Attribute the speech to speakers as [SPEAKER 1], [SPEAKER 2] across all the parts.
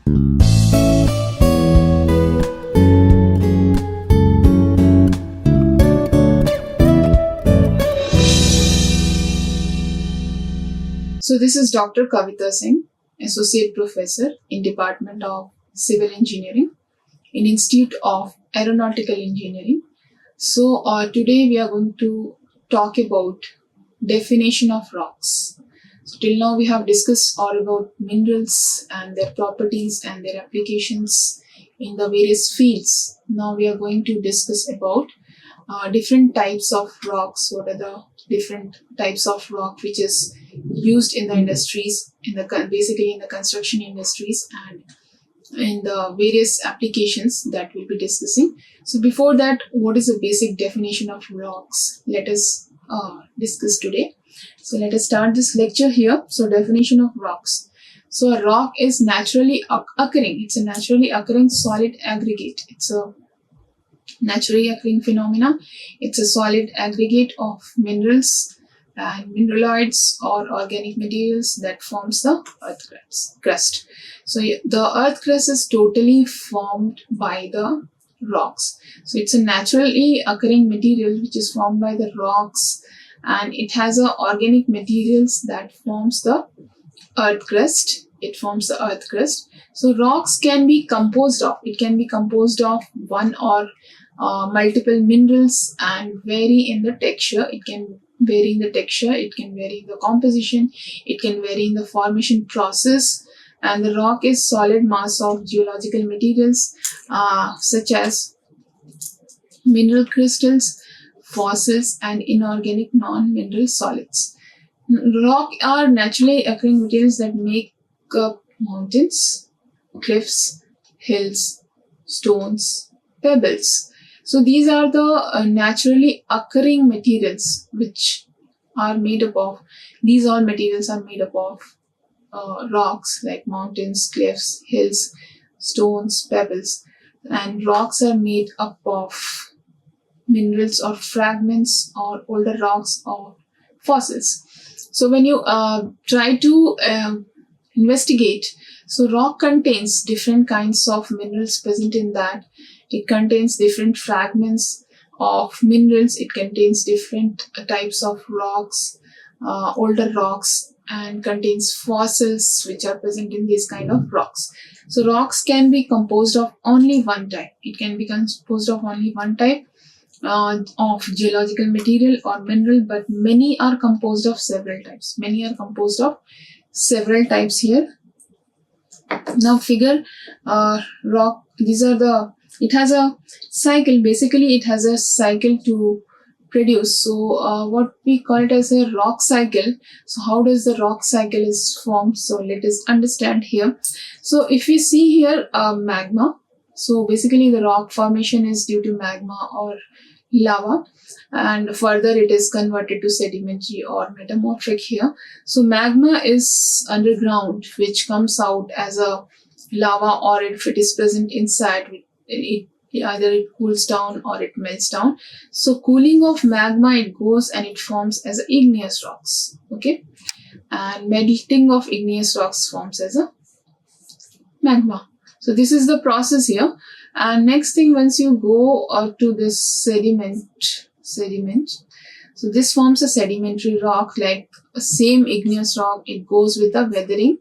[SPEAKER 1] So this is Dr. Kavita Singh, Associate Professor in Department of Civil Engineering in Institute of Aeronautical Engineering. So today we are going to talk about definition of rocks. So till now we have discussed all about minerals and their properties and their applications in the various fields. Now we are going to discuss about different types of rocks. What are the different types of rock which is used in the industries, basically in the construction industries and in the various applications that we'll be discussing. So before that, what is the basic definition of rocks? Let us discuss today. So let us start this lecture here. So definition of rocks. So a rock is naturally occurring. It's a naturally occurring solid aggregate. It's a naturally occurring phenomena. It's a solid aggregate of minerals and mineraloids or organic materials that forms the earth crust. So the earth crust is totally formed by the rocks. So it's a naturally occurring material which is formed by the rocks, and it has organic materials that forms the earth crust. It forms the earth crust. So rocks can be composed of, it can be composed of one or multiple minerals and vary in the texture. It can vary in the texture, it can vary in the composition, it can vary in the formation process. And the rock is solid mass of geological materials such as mineral crystals, fossils, and inorganic non-mineral solids. Rock are naturally occurring materials that make up mountains, cliffs, hills, stones, pebbles. So these are the naturally occurring materials which are made up of, these all materials are made up of rocks like mountains, cliffs, hills, stones, pebbles. And rocks are made up of minerals or fragments or older rocks or fossils. So when you try to investigate, so rock contains different kinds of minerals present in that. It contains different fragments of minerals. It contains different types of rocks, older rocks, and contains fossils which are present in these kind of rocks. So rocks can be composed of only one type. It can be composed of only one type of geological material or mineral, but many are composed of several types. Many are composed of several types here. Now figure rock, these are the, it has a cycle. Basically it has a cycle to produce. So what we call it as a rock cycle. So how does the rock cycle is formed? So let us understand here. So if we see here magma, so basically the rock formation is due to magma or lava, and further it is converted to sedimentary or metamorphic here. So magma is underground, which comes out as a lava, or if it is present inside, either it cools down or it melts down. So cooling of magma, it goes and it forms as igneous rocks, okay, and melting of igneous rocks forms as a magma. So this is the process here. And next thing, once you go to this sediment, so this forms a sedimentary rock, like same igneous rock. It goes with the weathering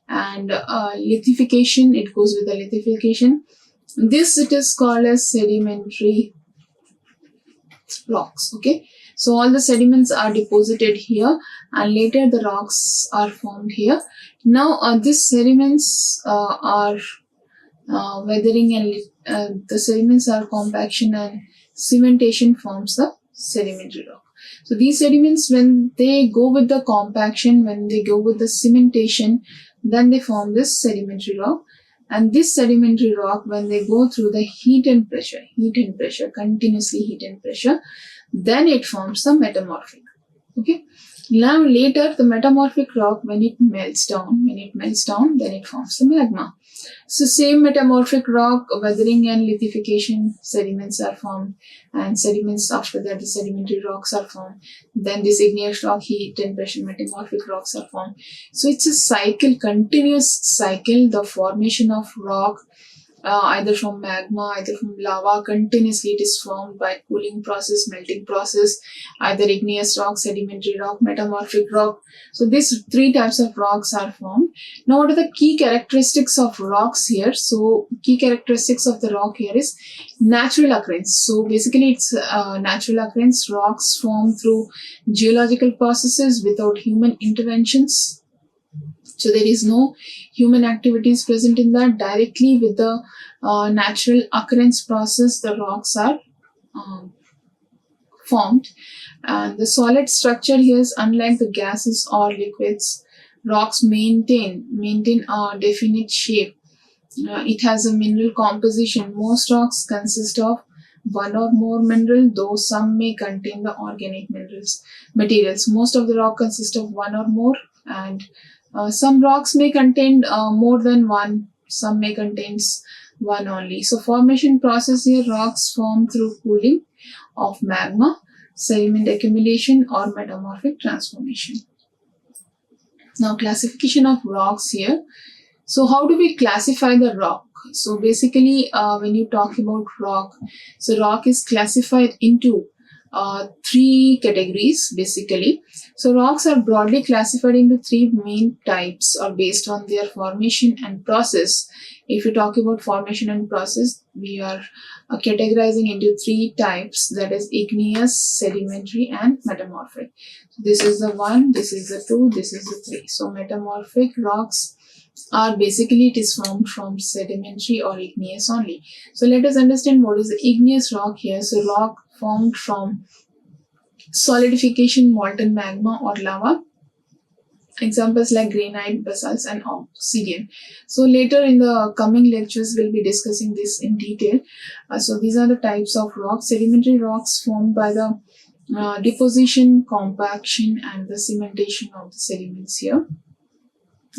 [SPEAKER 1] and lithification. It goes with the lithification. This it is called as sedimentary rocks. Okay, so all the sediments are deposited here, and later the rocks are formed here. Now these sediments are weathering, and the sediments are compaction, and cementation forms the sedimentary rock. So these sediments, when they go with the compaction, when they go with the cementation, then they form this sedimentary rock. And this sedimentary rock, when they go through the heat and pressure, continuously heat and pressure, then it forms the metamorphic. Okay. Now later the metamorphic rock, when it melts down, then it forms the magma. So same metamorphic rock, weathering and lithification, sediments are formed, and sediments after that the sedimentary rocks are formed. Then this igneous rock, heat and pressure metamorphic rocks are formed. So it's a cycle, continuous cycle, the formation of rock, either from magma, either from lava, continuously it is formed by cooling process, melting process, either igneous rock, sedimentary rock, metamorphic rock. So these three types of rocks are formed. Now what are the key characteristics of rocks here? So key characteristics of the rock here is natural occurrence. So basically it's natural occurrence. Rocks formed through geological processes without human interventions. So there is no human activities present in that. Directly with the natural occurrence process, the rocks are formed. And the solid structure here is unlike the gases or liquids. Rocks maintain a definite shape. It has a mineral composition. Most rocks consist of one or more mineral, though some may contain the organic materials. Most of the rock consists of one or more, and some rocks may contain more than one, some may contain one only. So formation process here, rocks form through cooling of magma, sediment accumulation or metamorphic transformation. Now classification of rocks here. So how do we classify the rock? So basically when you talk about rock, so rock is classified into three categories basically. So rocks are broadly classified into three main types or based on their formation and process. If you talk about formation and process, we are categorizing into three types, that is igneous, sedimentary and metamorphic. This is the one, this is the two, this is the three. So metamorphic rocks are basically, it is formed from sedimentary or igneous only. So let us understand what is the igneous rock here. So rock formed from solidification, molten magma or lava. Examples like granite, basalts and obsidian. So later in the coming lectures we'll be discussing this in detail. So these are the types of rocks. Sedimentary rocks formed by the deposition, compaction and the cementation of the sediments here.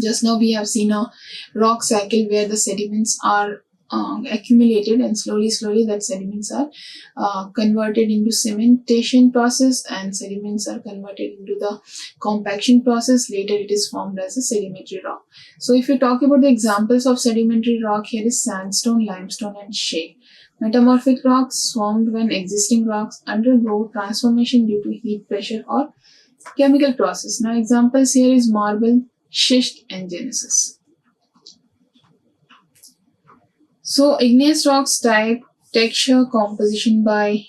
[SPEAKER 1] Just now we have seen a rock cycle where the sediments are accumulated, and slowly that sediments are converted into cementation process, and sediments are converted into the compaction process. Later it is formed as a sedimentary rock. So if you talk about the examples of sedimentary rock, here is sandstone, limestone and shale. Metamorphic rocks formed when existing rocks undergo transformation due to heat, pressure or chemical process. Now examples here is marble, schist and gneiss. So igneous rocks type, texture, composition by,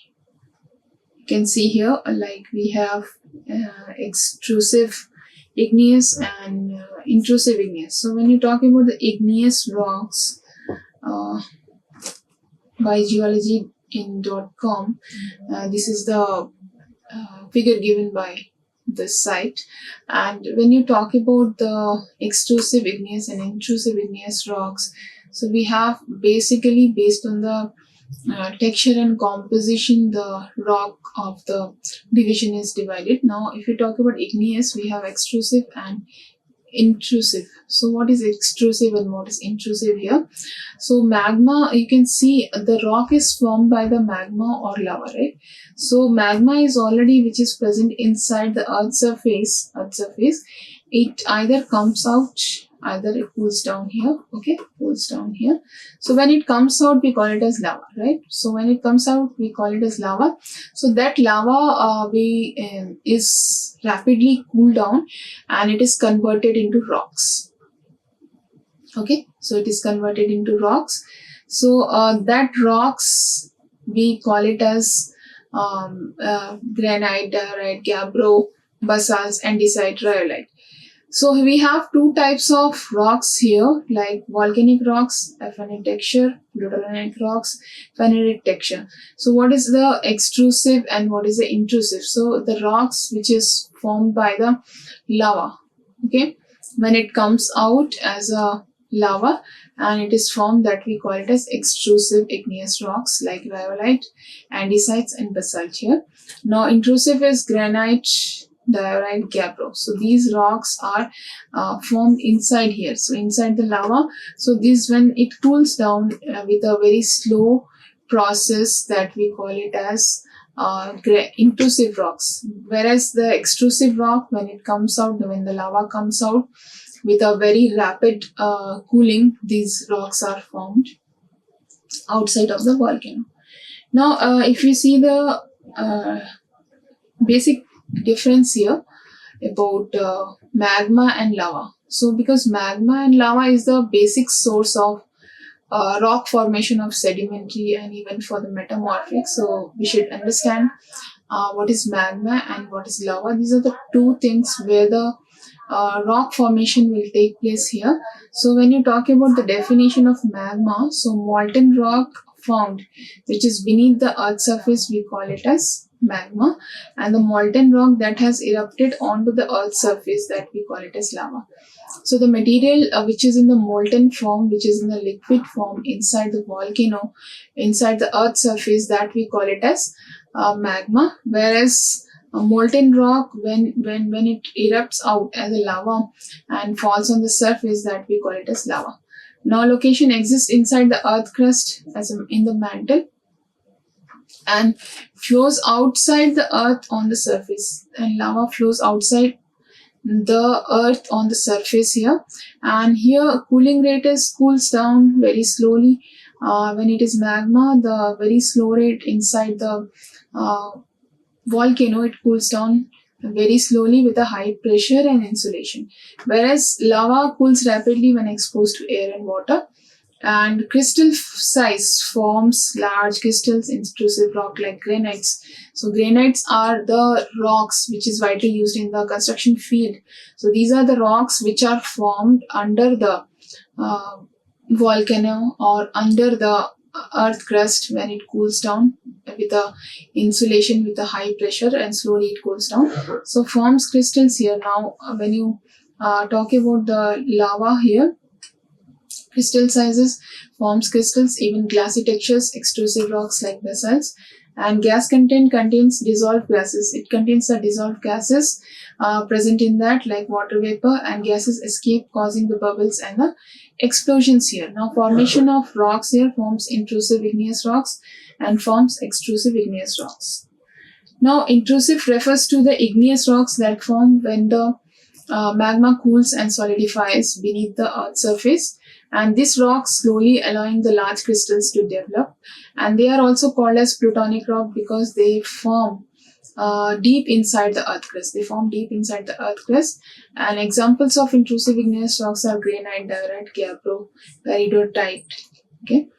[SPEAKER 1] you can see here like we have extrusive igneous and intrusive igneous. So when you talk about the igneous rocks by geology.com, this is the figure given by this site. And when you talk about the extrusive igneous and intrusive igneous rocks, so we have basically based on the texture and composition, the rock of the division is divided. Now if you talk about igneous, we have extrusive and intrusive. So what is extrusive and what is intrusive here? So magma, you can see the rock is formed by the magma or lava, right? So magma is already which is present inside the earth's surface. It either comes out, either it cools down here, okay, cools down here. So when it comes out, we call it as lava, right? So when it comes out, we call it as lava. So that lava is rapidly cooled down and it is converted into rocks. Okay, so it is converted into rocks. So that rocks, we call it as granite, diorite, gabbro, basalts, andesite, rhyolite. So we have two types of rocks here, like volcanic rocks, affinite texture, plutonic rocks, phenolic texture. So what is the extrusive and what is the intrusive? So the rocks which is formed by the lava, okay, when it comes out as a lava and it is formed, that we call it as extrusive igneous rocks like rhyolite, andesites and basalt here. Now intrusive is granite, diorite gabbro. So these rocks are formed inside here, so inside the lava. So this, when it cools down with a very slow process, that we call it as intrusive rocks. Whereas the extrusive rock, when it comes out, when the lava comes out with a very rapid cooling, these rocks are formed outside of the volcano. Now, if you see the basic difference here about magma and lava. So because magma and lava is the basic source of rock formation of sedimentary and even for the metamorphic. So we should understand what is magma and what is lava. These are the two things where the rock formation will take place here. So when you talk about the definition of magma, so molten rock found which is beneath the earth surface, we call it as magma, and the molten rock that has erupted onto the earth surface, that we call it as lava. So the material which is in the molten form, which is in the liquid form inside the volcano, inside the earth surface, that we call it as magma. Whereas a molten rock, when it erupts out as a lava and falls on the surface, that we call it as lava. Now location exists inside the earth crust as in the mantle, and flows outside the earth on the surface, and lava flows outside the earth on the surface here. And here cooling rate is cools down very slowly. When it is magma, the very slow rate inside the volcano, it cools down very slowly with a high pressure and insulation, whereas lava cools rapidly when exposed to air and water. And crystal size forms large crystals, intrusive rock like granites. So granites are the rocks which is widely used in the construction field. So these are the rocks which are formed under the volcano or under the earth crust when it cools down with a insulation with a high pressure, and slowly it cools down. So forms crystals here. Now when you talk about the lava here, crystal sizes forms crystals, even glassy textures, extrusive rocks like basalts. And gas content contains dissolved gases. It contains the dissolved gases present in that, like water vapor, and gases escape causing the bubbles and the explosions here. Now formation of rocks here forms intrusive igneous rocks and forms extrusive igneous rocks. Now intrusive refers to the igneous rocks that form when the magma cools and solidifies beneath the earth's surface, and this rocks slowly allowing the large crystals to develop. And they are also called as plutonic rock because they form deep inside the earth crust. They form deep inside the earth crust. And examples of intrusive igneous rocks are granite, diorite, gabbro, peridotite. Okay.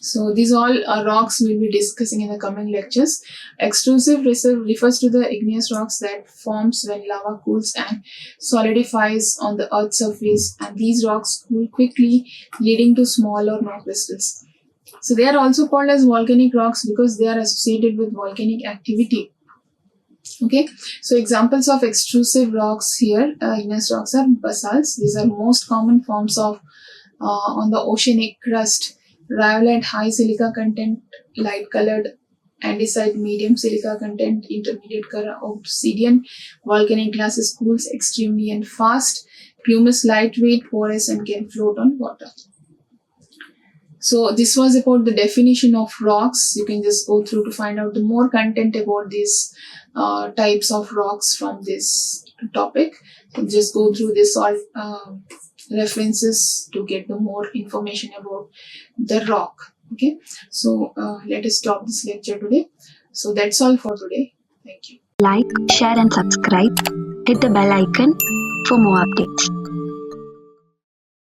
[SPEAKER 1] So these all are rocks we'll be discussing in the coming lectures. Extrusive refers to the igneous rocks that forms when lava cools and solidifies on the earth's surface, and these rocks cool quickly, leading to small or no crystals. So they are also called as volcanic rocks because they are associated with volcanic activity. Okay, so examples of extrusive rocks here, igneous rocks, are basalts. These are most common forms of on the oceanic crust. Rhyolite, high silica content, light colored andesite, medium silica content, intermediate color. Obsidian, volcanic glasses, cools extremely and fast. Pumice, lightweight, porous, and can float on water. So this was about the definition of rocks. You can just go through to find out the more content about these types of rocks from this topic. And just go through this all references to get the more information about the rock. Okay, so let us stop this lecture today. So that's all for today. Thank you.
[SPEAKER 2] Like, share and subscribe. Hit the bell icon for more updates.